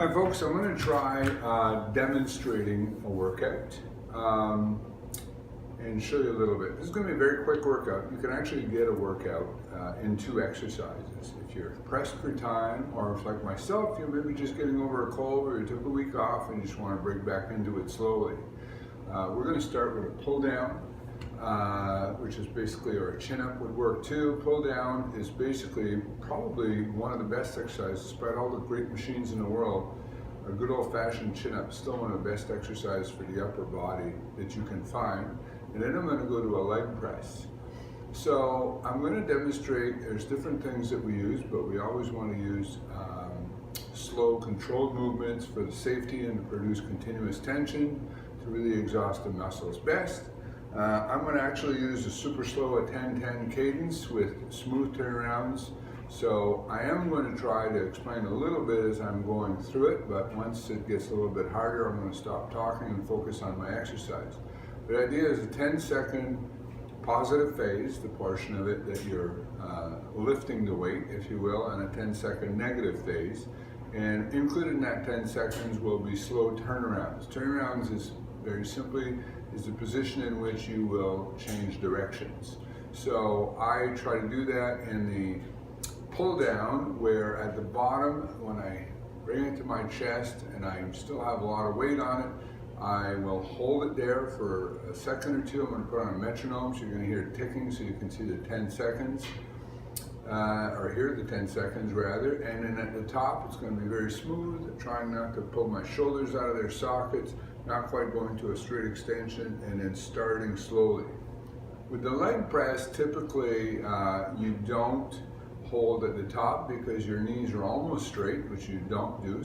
Hi folks, I'm going to try demonstrating a workout and show you a little bit. This is going to be a very quick workout. You can actually get a workout in 2 exercises. If you're pressed for time, or if like myself, you're maybe just getting over a cold or you took a week off and you just want to break back into it slowly. We're going to start with a pull down, which is basically, or a chin up would work too. Pull down is basically probably one of the best exercises, despite all the great machines in the world. A good old fashioned chin up is still one of the best exercises for the upper body that you can find. And then I'm going to go to a leg press. So I'm going to demonstrate, there's different things that we use, but we always want to use slow controlled movements for the safety and to produce continuous tension to really exhaust the muscles best. I'm going to actually use a super slow at 10-10 cadence with smooth turnarounds. So I am going to try to explain a little bit as I'm going through it, but once it gets a little bit harder, I'm going to stop talking and focus on my exercise. The idea is a 10-second positive phase, the portion of it that you're lifting the weight, if you will, and a 10-second negative phase. And included in that 10 seconds will be slow turnarounds. Turnarounds is very simply is the position in which you will change directions. So I try to do that in the pull down, where at the bottom, when I bring it to my chest and I still have a lot of weight on it, I will hold it there for a second or two. I'm going to put on a metronome, so you're going to hear it ticking so you can see the 10 seconds, or hear the 10 seconds rather. And then at the top, it's going to be very smooth, trying not to pull my shoulders out of their sockets, not quite going to a straight extension, and then starting slowly. With the leg press, typically you don't hold at the top because your knees are almost straight, which you don't do,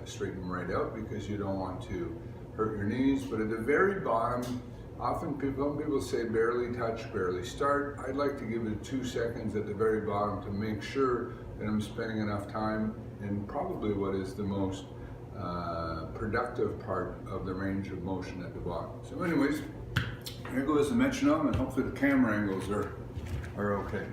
straighten them right out because you don't want to hurt your knees. But at the very bottom, often people say barely touch, barely start. I'd like to give it 2 seconds at the very bottom to make sure that I'm spending enough time in probably what is the most productive part of the range of motion at the bottom. So anyways, here goes the metronome, and hopefully the camera angles are okay.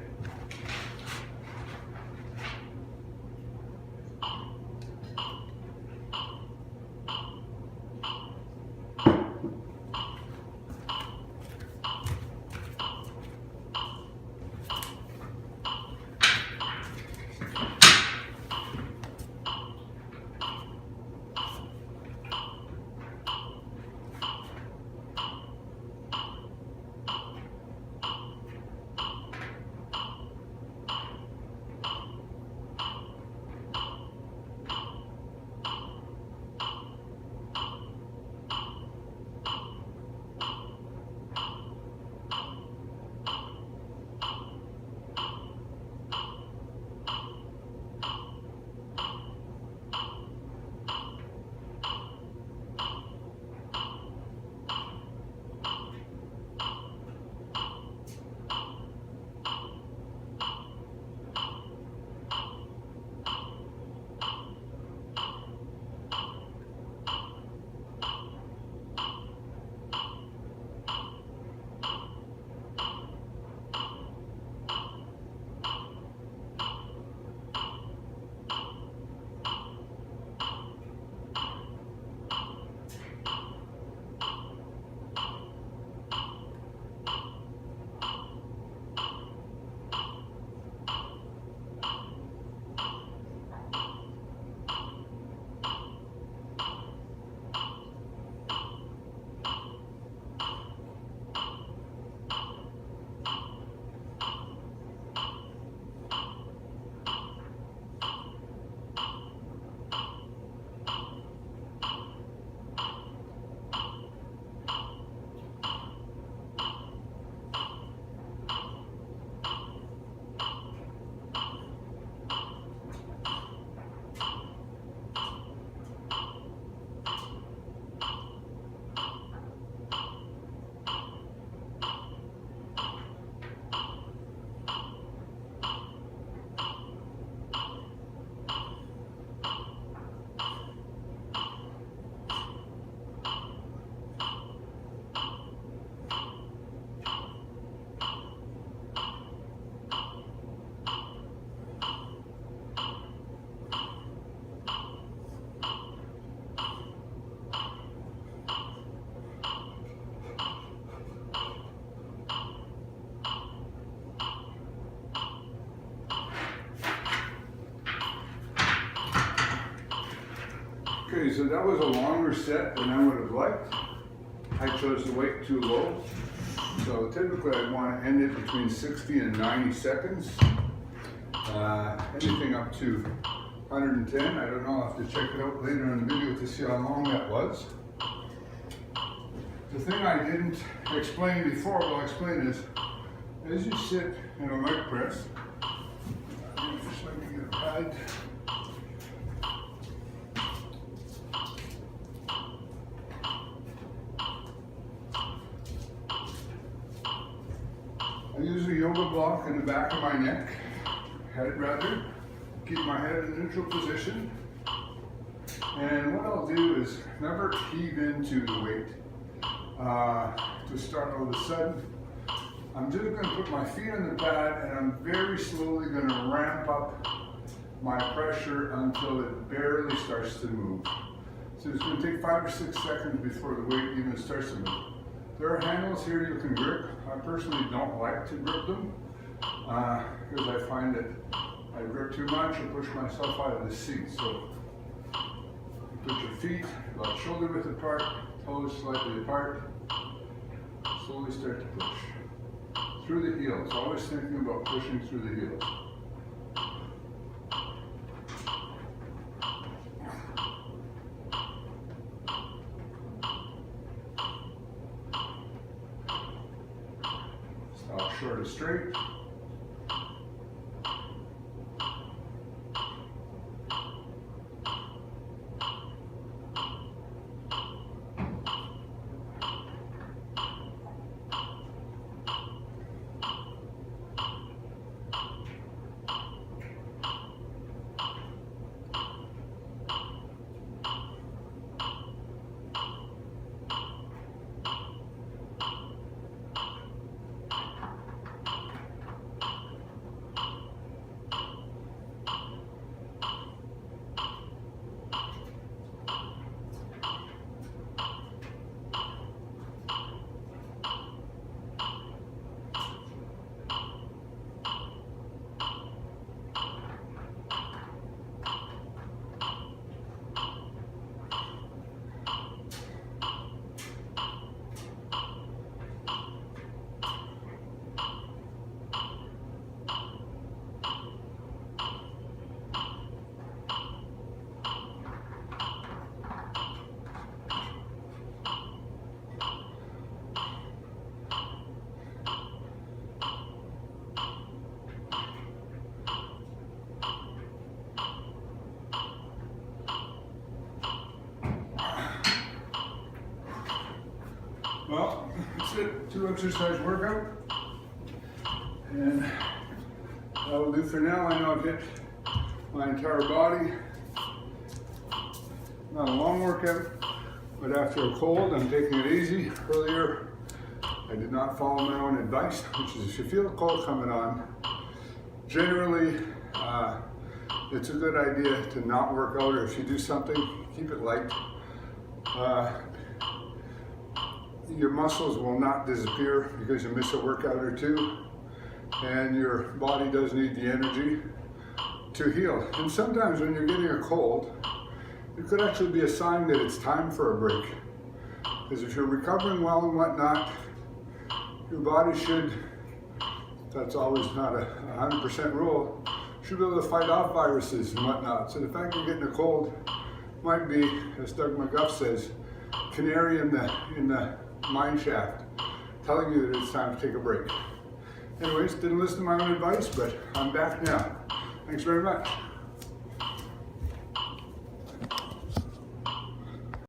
Okay, so that was a longer set than I would have liked. I chose the weight too low. So typically I want to end it between 60 and 90 seconds. Anything up to 110. I don't know, I'll have to check it out later in the video to see how long that was. The thing I didn't explain before, well, I'll explain is, as you sit in a leg press, just let me get a pad. I use a yoga block in the back of my neck, head rather, keep my head in a neutral position. And what I'll do is never heave into the weight. To start all of a sudden, I'm just going to put my feet on the pad and I'm very slowly going to ramp up my pressure until it barely starts to move. So it's going to take 5 or 6 seconds before the weight even starts to move. There are handles here you can grip. I personally don't like to grip them because I find that I grip too much or push myself out of the seat. So you put your feet about shoulder width apart, toes slightly apart, slowly start to push through the heels. Always thinking about pushing through the heels. Stop short of straight. Well, that's it. 2 exercise workout. And that'll do for now. I know I've hit my entire body. Not a long workout, but after a cold, I'm taking it easy. Earlier, I did not follow my own advice, which is if you feel a cold coming on, generally, it's a good idea to not work out, or if you do something, keep it light. Your muscles will not disappear because you miss a workout or two, and your body does need the energy to heal. And sometimes when you're getting a cold, it could actually be a sign that it's time for a break. Because if you're recovering well and whatnot, your body should, that's always not a 100% rule, should be able to fight off viruses and whatnot. So the fact you're getting a cold might be, as Doug McGuff says, canary in the mine shaft, telling you that it's time to take a break. Anyways, didn't listen to my own advice, but I'm back now. Thanks very much.